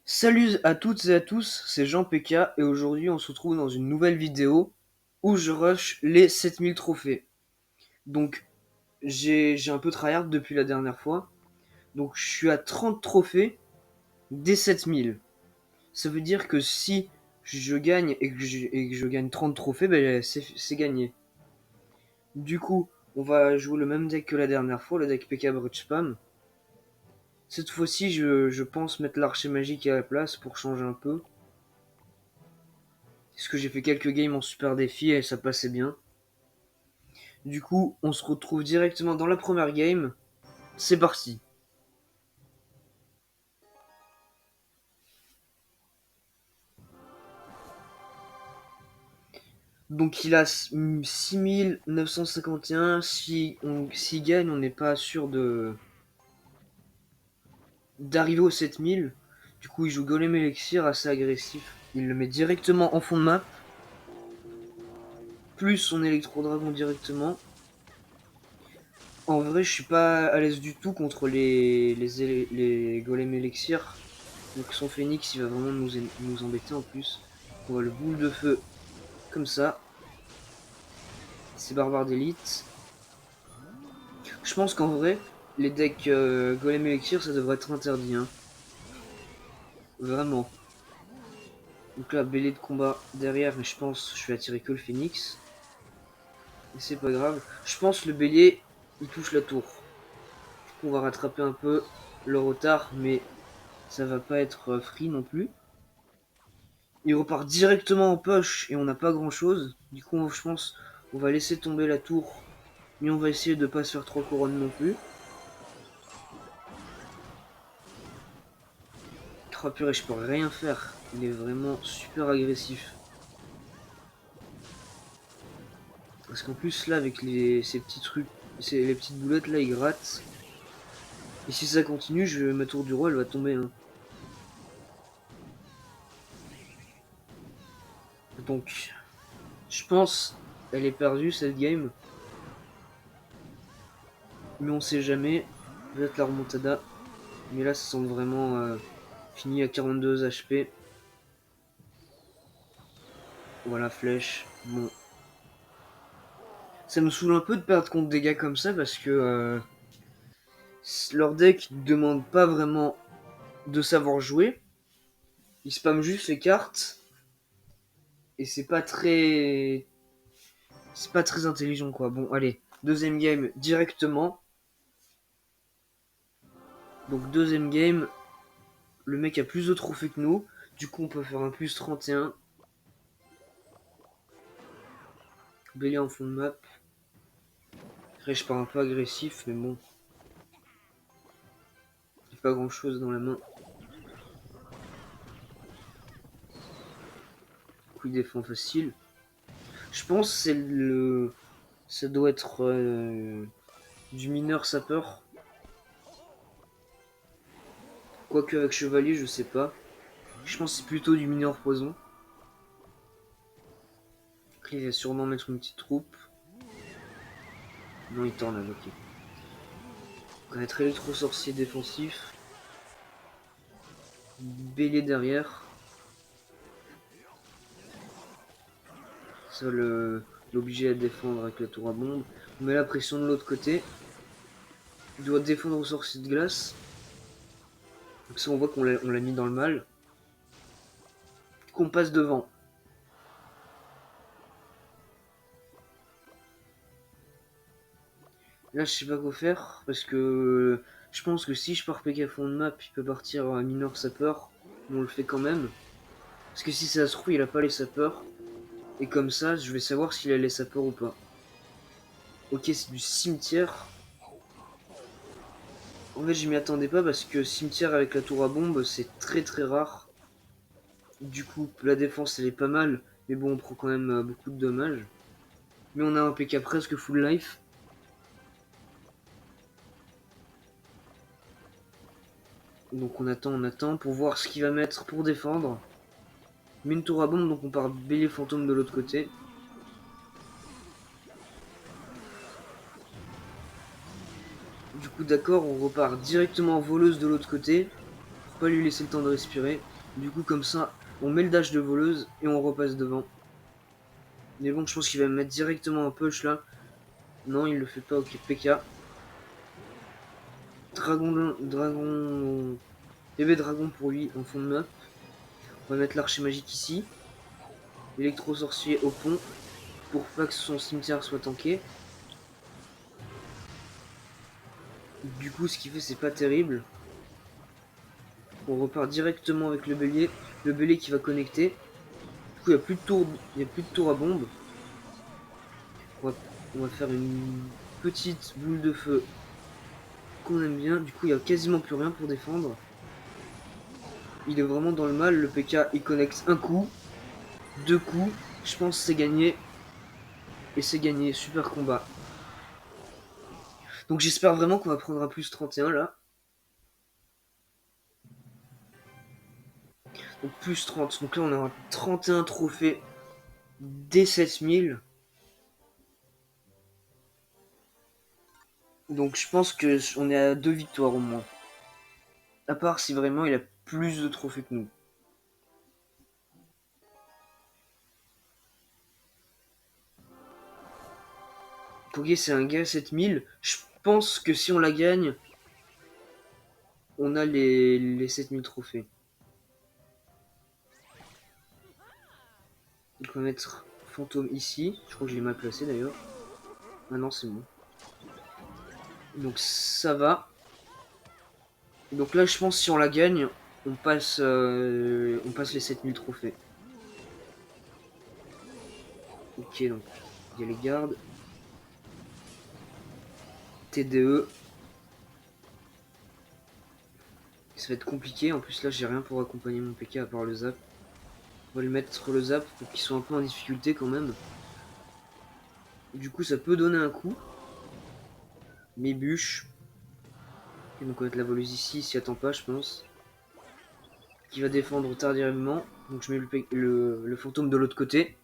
Salut à toutes et à tous, c'est Jean PK et aujourd'hui on se retrouve dans une nouvelle vidéo où je rush les 7000 trophées. Donc j'ai un peu tryhard depuis la dernière fois. Donc je suis à 30 trophées des 7000. Ça veut dire que si je gagne et que je gagne 30 trophées, ben c'est gagné. Du coup, on va jouer le même deck que la dernière fois, le deck PK Brut Spam. Cette fois-ci, je pense mettre l'archer magique à la place pour changer un peu. Parce que j'ai fait quelques games en super défi et ça passait bien. Du coup, on se retrouve directement dans la première game. C'est parti. Donc il a 6951. S'il gagne, on n'est pas sûr d'arriver aux 7000. Du coup, il joue Golem Elixir assez agressif. Il le met directement en fond de map. Plus son Electro Dragon directement. En vrai, je suis pas à l'aise du tout contre les Golem Elixir. Donc son Phoenix, il va vraiment nous embêter en plus. On voit le boule de feu comme ça. C'est barbare d'élite. Je pense qu'en vrai, les decks Golem Elixir, ça devrait être interdit. Hein. Vraiment. Donc là, Bélé de combat derrière, mais je pense que je vais attirer que le Phoenix. Et c'est pas grave. Je pense que le bélier, il touche la tour. Du coup, on va rattraper un peu le retard, mais ça va pas être free non plus. Il repart directement en poche et on n'a pas grand chose. Du coup, je pense on va laisser tomber la tour. Mais on va essayer de pas se faire 3 couronnes non plus. Oh purée, je peux rien faire. Il est vraiment super agressif. Parce qu'en plus là, avec ces petits trucs, les petites boulettes là, il gratte. Et si ça continue, ma tour du roi, elle va tomber. Hein. Donc, je pense, elle est perdue cette game. Mais on sait jamais. Peut-être la remontada. Mais là, ça semble vraiment fini à 42 HP. Voilà, flèche. Bon. Ça me saoule un peu de perdre contre des gars comme ça parce que leur deck ne demande pas vraiment de savoir jouer. Ils spamment juste les cartes. Et c'est pas très intelligent quoi. Bon, allez. Deuxième game directement. Donc deuxième game. Le mec a plus de trophées que nous. Du coup, on peut faire un plus 31. Bélier en fond de map. Après, je pars un peu agressif, mais bon. J'ai pas grand chose dans la main. Du coup, il défend facile. Je pense que c'est le. Ça doit être du mineur sapeur. Quoique avec chevalier, je sais pas. Je pense que c'est plutôt du mineur poison. Après, il va sûrement mettre une petite troupe. Non, il tourne là, ok. On va être électro-sorcier défensif. Bélier derrière. Ça l'obliger à défendre avec la tour à bombe. On met la pression de l'autre côté. Il doit défendre au sorcier de glace. Donc ça, on voit qu'on l'a mis dans le mal. Qu'on passe devant. Là, je sais pas quoi faire. Parce que je pense que si je pars PK fond de map, il peut partir à mineur sapeur. Mais on le fait quand même. Parce que si ça se trouve, il a pas les sapeurs. Et comme ça, je vais savoir s'il a les sapeurs ou pas. Ok, c'est du cimetière. En fait, je m'y attendais pas parce que cimetière avec la tour à bombe, c'est très très rare. Du coup, la défense, elle est pas mal. Mais bon, on prend quand même beaucoup de dommages. Mais on a un PK presque full life. Donc on attend pour voir ce qu'il va mettre pour défendre. Mais une tour à bombe, donc on part bélier fantôme de l'autre côté. Du coup, d'accord, on repart directement en voleuse de l'autre côté. Pour pas lui laisser le temps de respirer. Du coup, comme ça, on met le dash de voleuse et on repasse devant. Mais bon, je pense qu'il va me mettre directement un push là. Non, il le fait pas. Ok, PK. Dragon... Bébé dragon pour lui en fond de map. On va mettre l'archer magique ici. Électro-sorcier au pont. Pour pas que son cimetière soit tanké. Du coup, ce qu'il fait, c'est pas terrible. On repart directement avec le bélier. Le bélier qui va connecter. Du coup, il n'y a plus de tour, à bombe. On va faire une petite boule de feu qu'on aime bien. Du coup, il n'y a quasiment plus rien pour défendre. Il est vraiment dans le mal. Le PK, il connecte un coup, deux coups. Je pense que c'est gagné. Et c'est gagné. Super combat. Donc j'espère vraiment qu'on va prendre un plus 31 là. Donc plus 30. Donc là, on aura 31 trophées dès 7000. Donc je pense qu'on est à 2 victoires au moins. À part si vraiment il a plus de trophées que nous. Poguet c'est un gars 7000. Je pense que si on la gagne, on a les 7000 trophées. Donc on va mettre fantôme ici. Je crois que je l'ai mal placé d'ailleurs. Ah non, c'est bon. Donc ça va. Donc là, je pense que si on la gagne, on passe les 7000 trophées. Ok, donc il y a les gardes. TDE. Ça va être compliqué. En plus, là, j'ai rien pour accompagner mon PK à part le zap. On va lui mettre le zap pour qu'il soit un peu en difficulté quand même. Du coup, ça peut donner un coup. Mes bûches. Et donc, on va mettre la voleuse ici, s'y attend pas, je pense. Qui va défendre tardivement. Donc, je mets le fantôme de l'autre côté.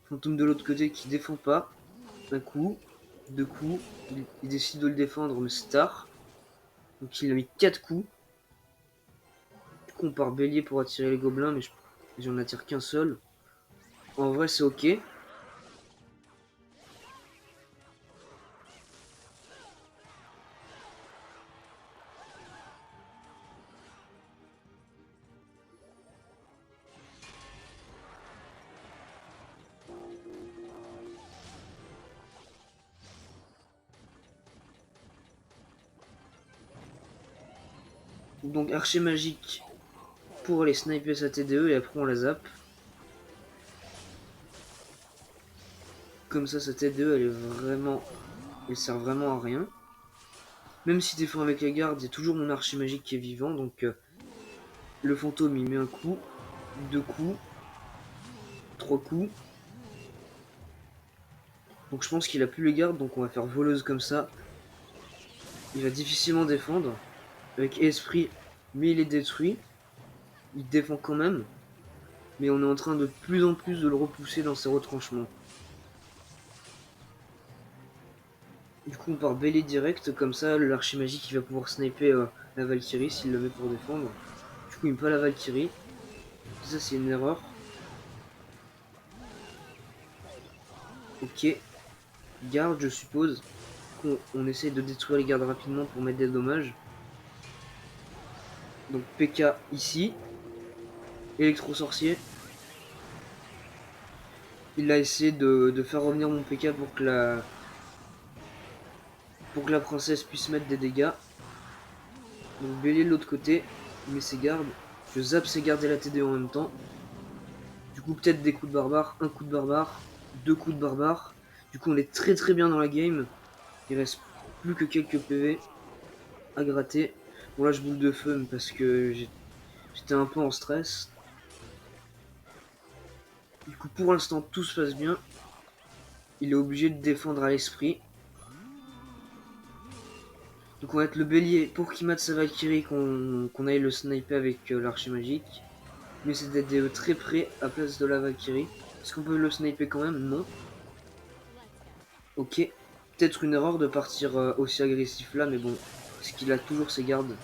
Fantôme de l'autre côté qui défend pas. Un coup, deux coups. Il décide de le défendre, mais c'est tard. Donc, il a mis 4 coups. Du coup, on part bélier pour attirer les gobelins, mais j'en attire qu'un seul. En vrai, c'est ok. Donc, archer magique pour aller sniper sa TDE et après on la zappe. Comme ça, sa TDE, elle sert vraiment à rien. Même si défend avec les gardes, il y a toujours mon archer magique qui est vivant. Donc le fantôme, il met un coup, deux coups, trois coups. Donc je pense qu'il a plus les gardes, donc on va faire voleuse comme ça. Il va difficilement défendre. Avec esprit, mais il est détruit. Il défend quand même. Mais on est en train de plus en plus de le repousser dans ses retranchements. Du coup, on part bélier direct, comme ça, l'archer magique il va pouvoir sniper la Valkyrie s'il le met pour défendre. Du coup, il me pas la Valkyrie. Ça, c'est une erreur. Ok. Garde, je suppose. On essaie de détruire les gardes rapidement pour mettre des dommages. Donc, PK ici. Électro-sorcier. Il a essayé de faire revenir mon PK pour que la princesse puisse mettre des dégâts. Donc, bélier de l'autre côté. Il met ses gardes. Je zappe ses gardes et la TD en même temps. Du coup, peut-être des coups de barbare. Un coup de barbare. Deux coups de barbare. Du coup, on est très très bien dans la game. Il reste plus que quelques PV à gratter. Bon, là, je boule de feu parce que j'étais un peu en stress. Du coup, pour l'instant, tout se passe bien. Il est obligé de défendre à l'esprit. Donc, on va être le bélier pour qu'il mate sa Valkyrie, qu'on aille le sniper avec l'archer magique. Mais c'est d'être très près à place de la Valkyrie. Est-ce qu'on peut le sniper quand même? Non. Ok. Peut-être une erreur de partir aussi agressif là, mais bon. Parce qu'il a toujours ses gardes.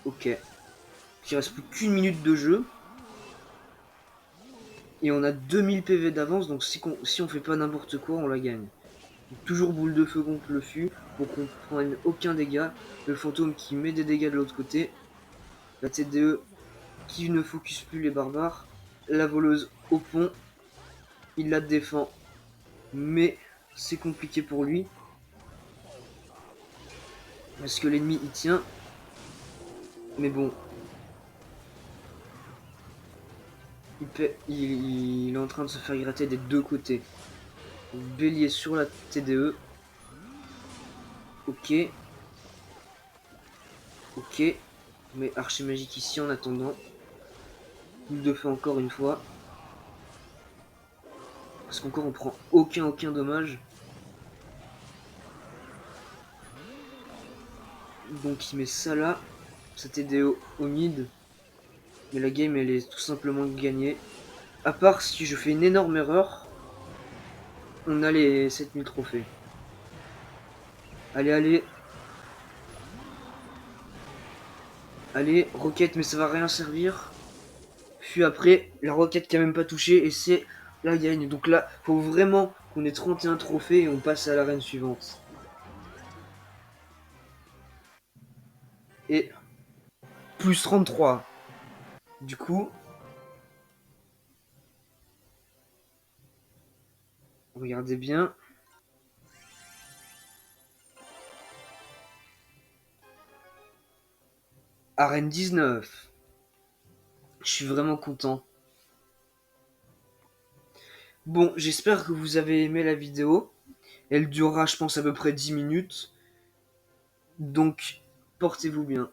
Ok. Il reste plus qu'une minute de jeu. Et on a 2000 PV d'avance, donc si on fait pas n'importe quoi, on la gagne. Donc, toujours boule de feu contre le fût, pour qu'on prenne aucun dégât. Le fantôme qui met des dégâts de l'autre côté. La TDE qui ne focus plus les barbares. La voleuse au pont. Il la défend. Mais c'est compliqué pour lui. Parce que l'ennemi y tient. Mais bon. Il est en train de se faire gratter des deux côtés. Bélier sur la TDE. Ok. Ok. Mais archimagique ici en attendant. Boule de feu encore une fois. Parce qu'encore on prend aucun dommage. Donc il met ça là. Ça TDE au mid. Mais la game elle est tout simplement gagnée. À part si je fais une énorme erreur. On a les 7000 trophées. Allez, allez. Allez, roquette, mais ça va rien servir. Puis après, la roquette qui a même pas touché et c'est la gagne. Donc là, faut vraiment qu'on ait 31 trophées et on passe à l'arène suivante. Et plus 33. Du coup, regardez bien. Arène 19. Je suis vraiment content. Bon, j'espère que vous avez aimé la vidéo. Elle durera, je pense, à peu près 10 minutes. Donc, portez-vous bien.